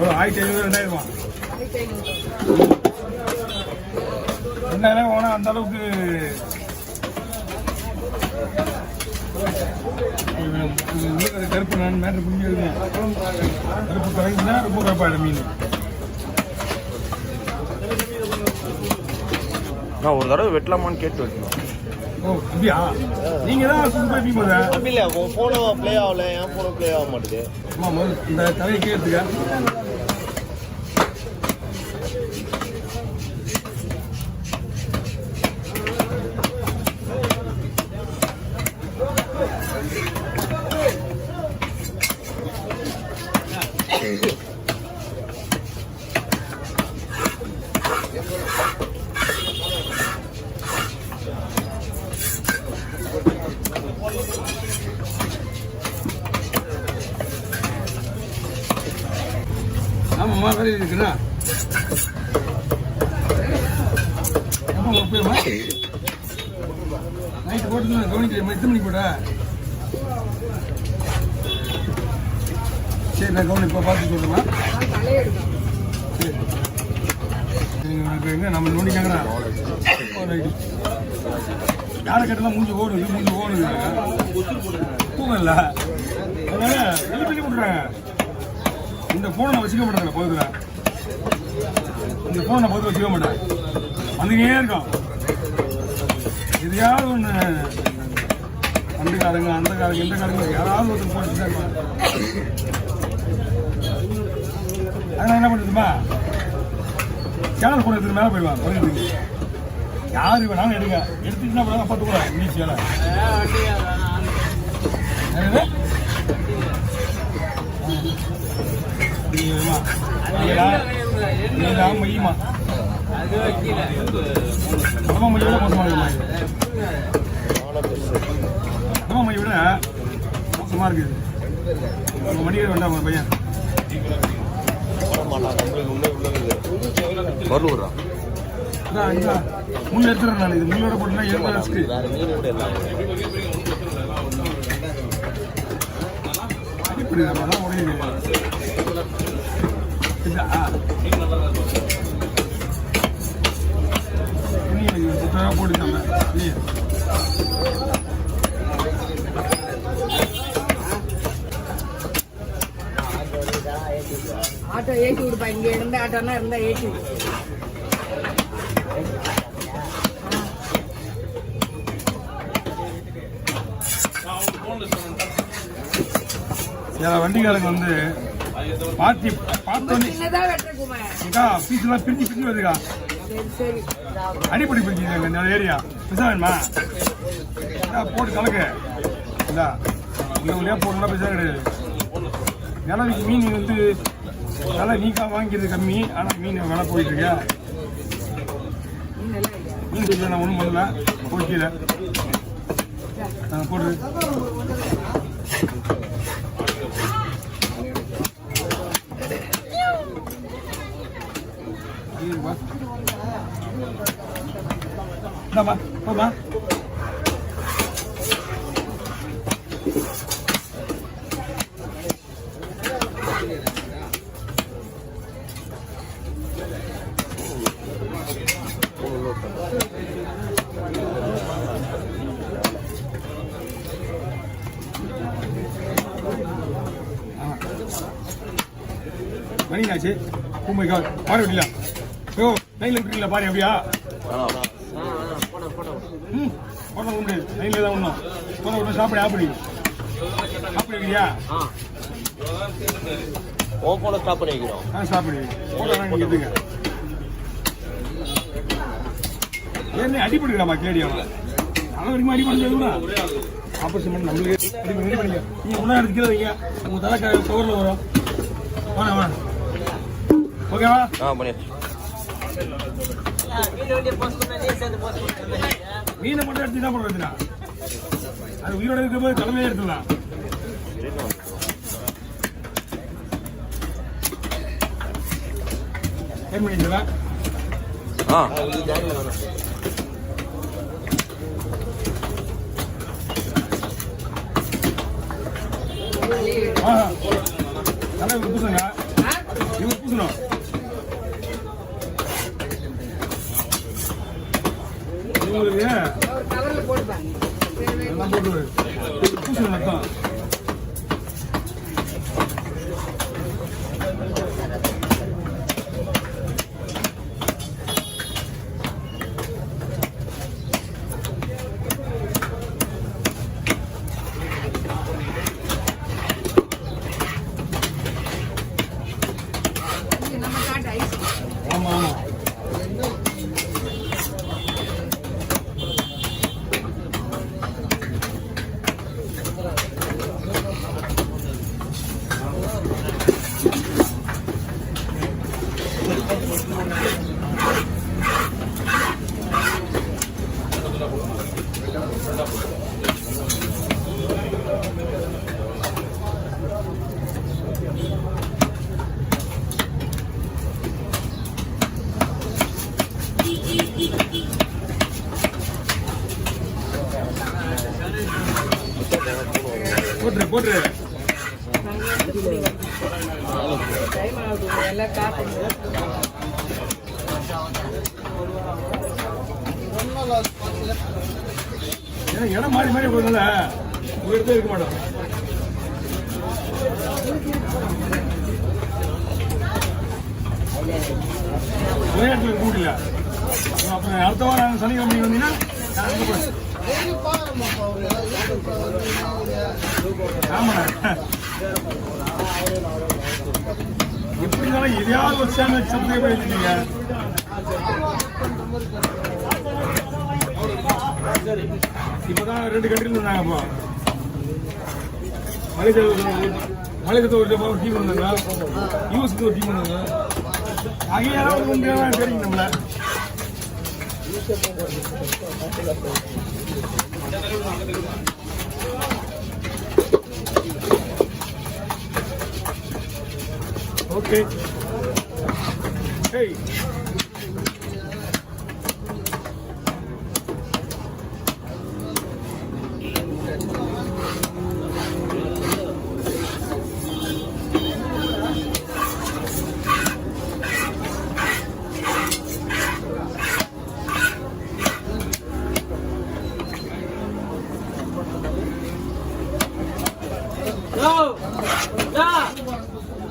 $1500 $2000 போனா அந்த அளவுக்கு கருப்பு நான் மேட்ரு புரிஞ்சு கருப்பு கலங்கினா ரொம்ப கருப்பாயிடும் மீன். நான் ஒரு தடவை வெட்டலாமான்னு கேட்டு வெட்டணும். ஓ அப்படியா? நீங்க தான் சூப்பர் போதா? அப்படி இல்லை, உன் ஃபோனோ ப்ளே ஆகல, என் ஃபோனோ ப்ளே ஆக மாட்டேது. ஆமாம், இந்த தலையை கேட்டுக்க. ஆமாம்மா, வேலை இருக்குண்ணா. நைட்டு போட்டு கவனிக்கிறேன். எத்தனை மணிக்கு போட்டா? சரி, நான் கவனம் இப்போ பார்த்து சொல்லுவேன். சரி, நம்ம நோண்டிக்காங்கண்ணா. யாரை கேட்டாலும் மூஞ்சி ஓடுது தூக்கம் இல்லை, அதனால வெளியே பண்ணி விட்றாங்க. இந்த ஃபோனை நான் வச்சுக்க மாட்டேன். போதுல இந்த ஃபோனை நான் போது வச்சுக்க மாட்டேன். வந்துக்கிட்டே இருக்கும். எதையாவது ஒன்று அந்த காரங்க இந்த காரங்க யாராவது ஒருத்தர் போட்டு தான் இருப்பாங்க. அதனால் என்ன பண்ணுதுமா, சேனல் ஃபோன் எடுத்துக்கு மேலே போயிடுவாங்க. குறைஞ்சிருக்கு யார் வேணாலும் எடுங்க, எடுத்துட்டுனா போல பார்த்து கூட ஈஸியால மையமா நம்ம மைய விட மோசமாக நம்ம மைய விட மோசமாக இருக்குது. உங்கள் மணிக்கு வேண்டாம் உங்கள் பையன் முன் எடுத்துறேன். நான் இது முன்னோட போட்டுனா ஏற்பாடு அடிப்படை தான் உடையுது. போட்டுக்காம ஆட்டோ ஏற்றி விடுப்பா. இங்க இருந்த ஆட்டோனா இருந்தா ஏற்றி விடு. வண்டிக்காரங்க வந்து பார்ட்டி பார்த்தோன்னே பீஸ்லாம் பிரிஞ்சு வருதுக்கா. அடிப்படை பிரிஞ்சுங்க இந்த ஏரியா பிசா வேணுமா போட்டு கலக்கு. இதா இங்கே போடணும்னா பிசா கிடையாது. நிலவிக்கு மீன் வந்து நல்லா நீக்கா வாங்கிக்கிறது கம்மி. ஆனால் மீன் விலை போயிட்டு இருக்க. மீன் சொல்லி நான் ஒன்றும் பண்ணல. போய்க்கல போடுறது இந்தாம்மா போமா. மணியாச்சு. பூமைக்கா பாரு விடலாம். ஓ நைல விட்டுருக்கீங்களா பாரு. அப்படியா போன உண்டு நைல தான் ஒன்றும் போன விட்டு சாப்பிடு. அப்படி சாப்பிடுவியா? போன ஸ்டாப் பண்ணி வைக்கிறோம். சாப்பிடு போட்டோ நீங்கள் எடுத்துங்க. ஏன்னா அடிப்படுக்கலாமா கேடியாமா? அது வரைக்கும் அடிப்படுறதுனா ஆப்பரேஷன் பண்ணி நம்மளுக்கு ரெடி பண்ணிக்க. நீங்கள் ஒன்றா எடுத்துக்கிறது வைங்க. உங்கள் தலை கவரில் வரும். வாங்க வாங்க. ஓகேவா? பண்ணியாச்சு. மீனை மட்டும் எடுத்து என்ன பண்ணுறதுனா அது உயிரோட இருக்கும்போது தலைமையே எடுத்துடலாம். ஏன் பண்ணிங்களா? ஆஹா நல்லா இவர் பூசுங்க இவர் பூசணும் இவங்களுக்கு கவர்ல போட்டுப்பாங்க எல்லாம் போட்டு பூசணும் அர்த்தம் நம்ம காட்டு ஐஸ் ஆமா ஆமா போட்டுரு போட்டுரு டைம் ஆகுது எல்லாம் காட்டு ஏன்னா இடம் மாறி மாறி போகிறதுனால ஒரு இடத்துல இருக்க மாட்டோம் ஒரே இடத்துல இருக்க முடியல அப்புறம் அடுத்த வாரம் சனிக்கிழமை வந்தீங்கன்னா நான் அங்க போறேன். ஆமாண்ணா எப்படி இருந்தாலும் எதையாவது ஒரு சேனல் சப்ஸ்கிரைப் பண்ணிருக்கீங்க இப்பதான் 2 கண்ட்ரில இருந்தாங்க அப்போ மலேசியாவில் ஒரு டீம் இருந்தாங்க யூஎஸ்க்கு ஒரு டீம் இருந்தாங்க அங்கே யாராவது ஒன்று தெரியும் நம்மள ஓகே ஹேய்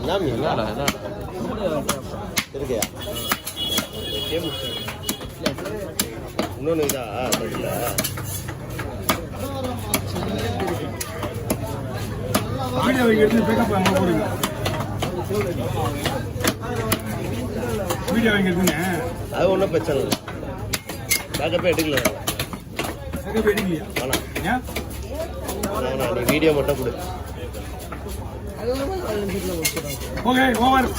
என்ன மீன் இருக்கையா இன்னொன்று இதா இல்லை வீடியோ எடுத்து பேக்கப் அங்கே போடுங்க வீடியோ வாங்கி எடுத்துங்க அது ஒன்றும் பிரச்சனை இல்லை பேக்கப்பே எடுக்கல பேக்கப் எடுக்கலையா வேணாம் ஏன் வேணாம் நீ வீடியோ மட்டும் கொடு ஓகே ஓவர்